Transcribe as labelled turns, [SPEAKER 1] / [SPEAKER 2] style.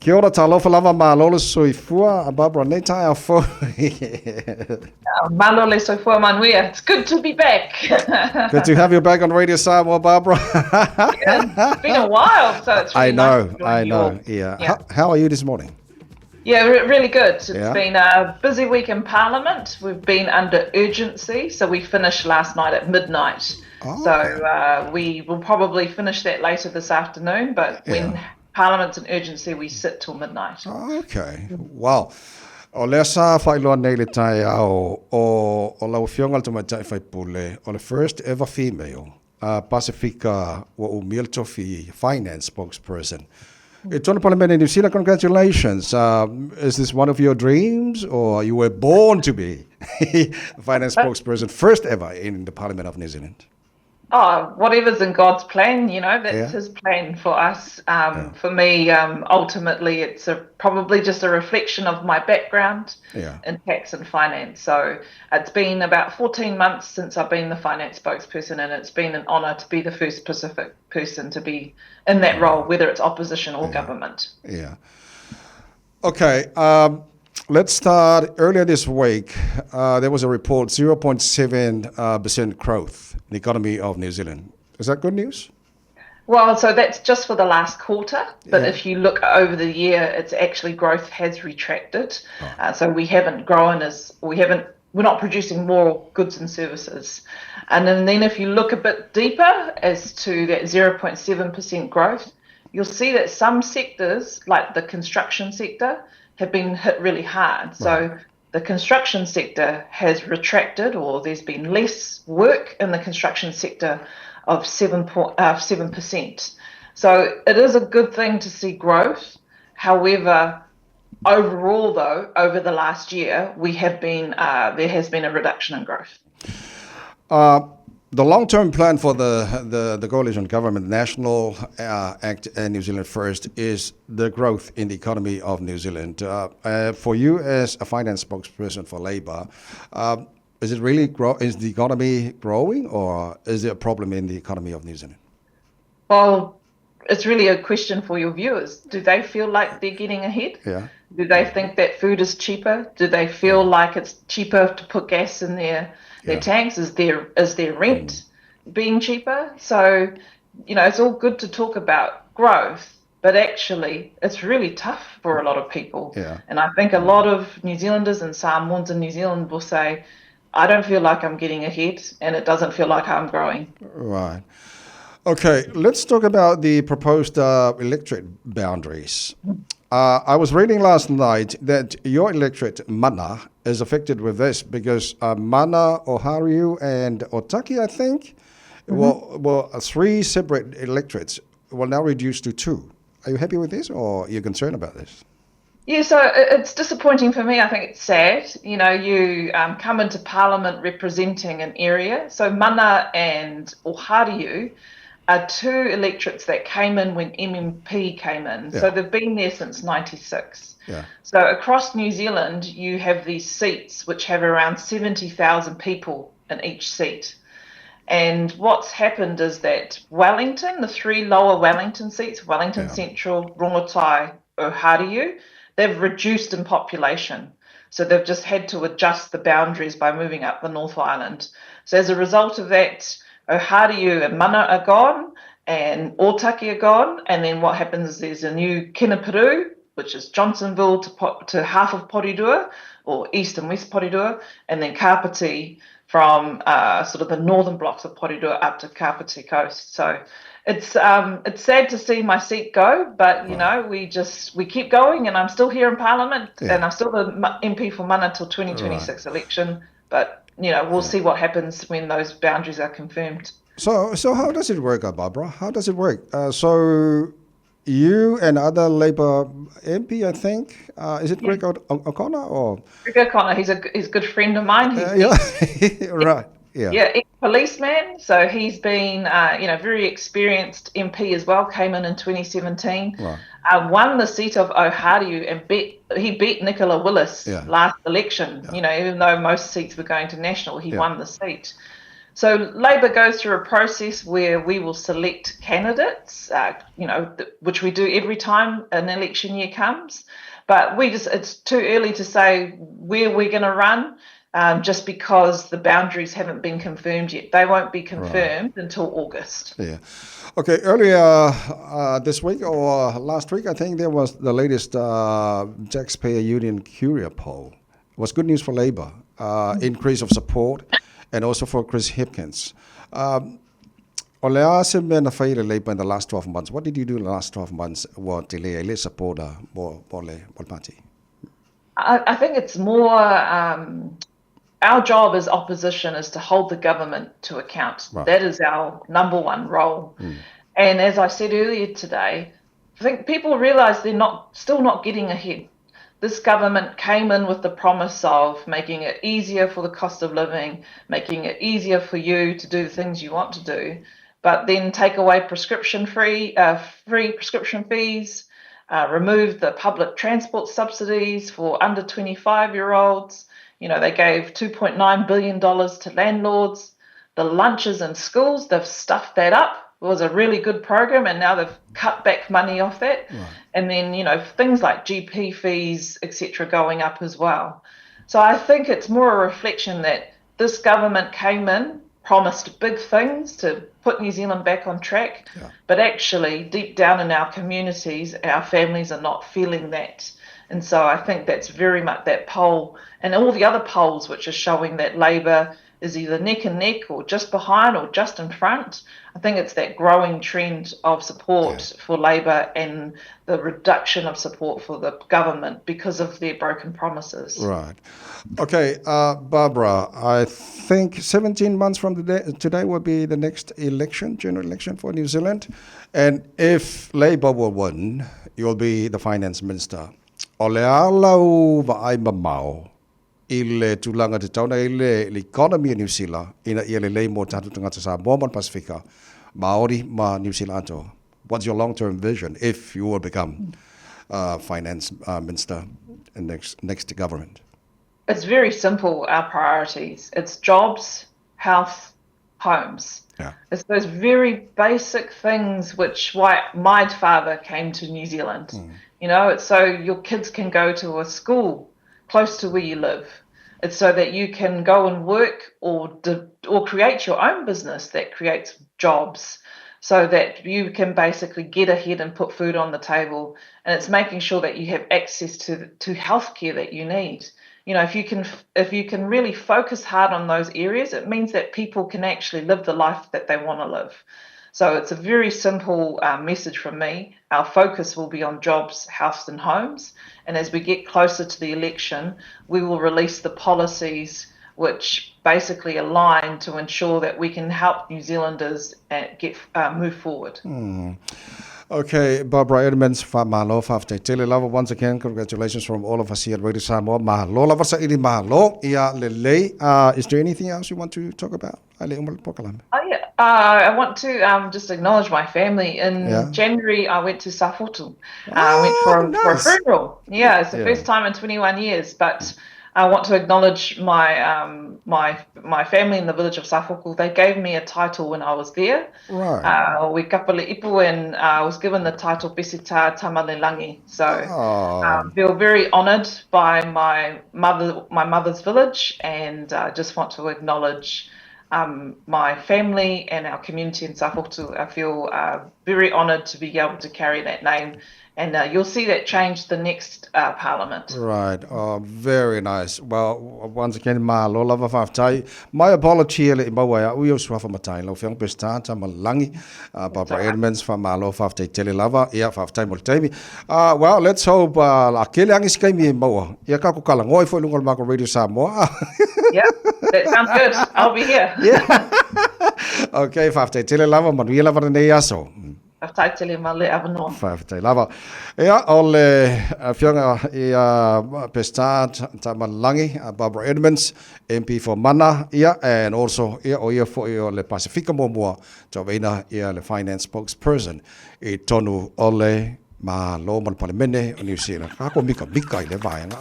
[SPEAKER 1] Kia ora talofa lava malolo soifua, Barbara, nei Taeao fo.
[SPEAKER 2] Malu le soifua manuia. It's good to be back.
[SPEAKER 1] Good to have you back on Radio Samoa, Barbara.
[SPEAKER 2] It's been a while, so it's really nice to join you all.
[SPEAKER 1] Yeah. How are you this morning?
[SPEAKER 2] Yeah, really good. It's been a busy week in Parliament. We've been under urgency, so we finished last night at midnight. We will probably finish that later this afternoon, but when Parliament's in urgency, we sit till midnight.
[SPEAKER 1] Okay. Wow. O lea sa whailoa nei le Taeao o lau whiongal tu mai tai whaipule o le first ever female Pacifica wa Umiltofi finance spokesperson. It's on the Parliament in New Zealand. Congratulations. Is this one of your dreams, or you were born to be a finance spokesperson, first ever in the Parliament of New Zealand?
[SPEAKER 2] Oh, whatever's in God's plan, that's His plan for us. For me, ultimately, it's probably just a reflection of my background in tax and finance. So it's been about 14 months since I've been the finance spokesperson, and it's been an honour to be the first Pacific person to be in that role, whether it's opposition or government.
[SPEAKER 1] Yeah. Okay. Let's start. Earlier this week, there was a report, 0.7% growth in the economy of New Zealand. Is that good news?
[SPEAKER 2] Well, so that's just for the last quarter. But if you look over the year, it's actually growth has retracted. So we haven't grown we're not producing more goods and services. And then if you look a bit deeper as to that 0.7% growth, you'll see that some sectors, like the construction sector, have been hit really hard. So the construction sector has retracted, or there's been less work in the construction sector of 7%. So it is a good thing to see growth. However, overall, though, over the last year, there has been a reduction in growth.
[SPEAKER 1] The long-term plan for the coalition government, National Act and New Zealand First, is the growth in the economy of New Zealand. For you as a finance spokesperson for Labour, is the economy growing, or is there a problem in the economy of New Zealand?
[SPEAKER 2] Well, it's really a question for your viewers. Do they feel like they're getting ahead?
[SPEAKER 1] Yeah.
[SPEAKER 2] Do they think that food is cheaper? Do they feel like it's cheaper to put gas in their tanks? Is their rent being cheaper? So, it's all good to talk about growth, but actually it's really tough for a lot of people.
[SPEAKER 1] Yeah.
[SPEAKER 2] And I think a lot of New Zealanders and Samoans in New Zealand will say, I don't feel like I'm getting ahead, and it doesn't feel like I'm growing.
[SPEAKER 1] Right. Okay, let's talk about the proposed electorate boundaries. I was reading last night that your electorate, Mana, is affected with this because Mana, Oharu, and Otaki, I think, well, three separate electorates will now reduce to two. Are you happy with this, or are you concerned about this?
[SPEAKER 2] Yeah, so it's disappointing for me. I think it's sad. You come into Parliament representing an area. So Mana and Oharu are two electorates that came in when MMP came in. Yeah. So they've been there since 96.
[SPEAKER 1] Yeah.
[SPEAKER 2] So across New Zealand, you have these seats which have around 70,000 people in each seat. And what's happened is that Wellington, the three lower Wellington seats, Wellington Central, Rongotai, Oharu, they've reduced in population. So they've just had to adjust the boundaries by moving up the North Island. So as a result of that, Oharu and Mana are gone, and Otaki are gone, and then what happens is there's a new Kinapiru, which is Johnsonville to half of Porirua, or east and west Porirua, and then Kapiti from sort of the northern blocks of Porirua up to Kapiti coast. So it's sad to see my seat go, but we keep going, and I'm still here in Parliament, and I'm still the MP for Mana till 2026 election, but we'll see what happens when those boundaries are confirmed.
[SPEAKER 1] So how does it work, Barbara? How does it work? So you and other Labour MP, I think, is it Greg O'Connor or?
[SPEAKER 2] Greg O'Connor, he's a good friend of mine.
[SPEAKER 1] Right. Yeah.
[SPEAKER 2] Yeah, ex-policeman. So he's been, very experienced MP as well. Came in 2017.
[SPEAKER 1] Right.
[SPEAKER 2] Won the seat of Oharu and he beat Nicola Willis last election. Yeah. Even though most seats were going to national, he won the seat. So Labor goes through a process where we will select candidates, which we do every time an election year comes. But it's too early to say where we're going to run, just because the boundaries haven't been confirmed yet. They won't be confirmed until August.
[SPEAKER 1] Yeah. Okay, earlier this week or last week, I think there was the latest Taxpayer Union Courier poll. It was good news for Labor, increase of support, and also for Chris Hipkins. Olea semena faile Labor in the last 12 months. What did you do in the last 12 months? What ele support Bole party?
[SPEAKER 2] I think it's more our job as opposition is to hold the government to account. Right. That is our number one role. And as I said earlier today, I think people realise they're still not getting ahead. This government came in with the promise of making it easier for the cost of living, making it easier for you to do the things you want to do, but then take away free prescription fees, remove the public transport subsidies for under 25-year-olds. They gave $2.9 billion to landlords. The lunches in schools, they've stuffed that up. It was a really good program, and now they've cut back money off that. Right. And then, things like GP fees, etc., going up as well. So I think it's more a reflection that this government came in, promised big things to put New Zealand back on track, but actually, deep down in our communities, our families are not feeling that. And so I think that's very much that poll and all the other polls which are showing that Labor is either neck and neck or just behind or just in front. I think it's that growing trend of support for Labor and the reduction of support for the government because of their broken promises.
[SPEAKER 1] Right. Okay, Barbara, I think 17 months from today will be the next general election for New Zealand. And if Labor will win, you'll be the finance minister. Ole alau va'ai mamau ile tulanga te tauna ile economy of New Zealand ina ile lei mo tatu tangata Samoa mon Pasifika Maori ma New Zealand. What's your long-term vision if you will become finance minister in next government?
[SPEAKER 2] It's very simple, our priorities. It's jobs, health, homes. Yeah. It's those very basic things why my father came to New Zealand. It's so your kids can go to a school close to where you live. It's so that you can go and work or create your own business that creates jobs so that you can basically get ahead and put food on the table. And it's making sure that you have access to healthcare that you need. If you can really focus hard on those areas, it means that people can actually live the life that they want to live. So it's a very simple message from me. Our focus will be on jobs, health and homes. And as we get closer to the election, we will release the policies which basically align to ensure that we can help New Zealanders move forward.
[SPEAKER 1] Okay, Barbara Edmonds, Malu, Tele Lava, once again, congratulations from all of us here at Radio Samoa. Malu, Lava sa ili Malu, ia lele. Is there anything else you want to talk about?
[SPEAKER 2] Oh yeah, I want to just acknowledge my family. In January, I went to Safotu. I went for a funeral. Yeah, it's the first time in 21 years, but I want to acknowledge my family in the village of Safoku. They gave me a title when I was there. Right. We kapale ipu, and I was given the title Pesita Tamalelangi. So I feel very honoured by my mother's village, and just want to acknowledge my family and our community in Safotu. I feel very honoured to be able to carry that name. And you'll see that change the next Parliament. Right.
[SPEAKER 1] Very nice. Well, once again, Malu, lava whaftai. My apology le imawa uyo swafa matai lo fiang pesta Tamalangi. Barbara Edmonds from Malu whaftai tele lava. Ia whaftai multemi. Well, let's hope la kele angi skai mi imawa. Ia kako kala ngoi fo lungal mako Radio Samoa.
[SPEAKER 2] Yeah, that sounds good. I'll be here.
[SPEAKER 1] Yeah. Okay, whaftai tele lava manuia lava nei aso.
[SPEAKER 2] Whaftai
[SPEAKER 1] lava. Ia, ole whianga ia pesta Tamalangi, Barbara Edmonds, MP for Mana, ia, and also ia o ia for ia le Pasifika Momua, Tawena ia le finance spokesperson, I tonu ole Malu man Parliamentary o New Zealand. Kako mika i le vaianga.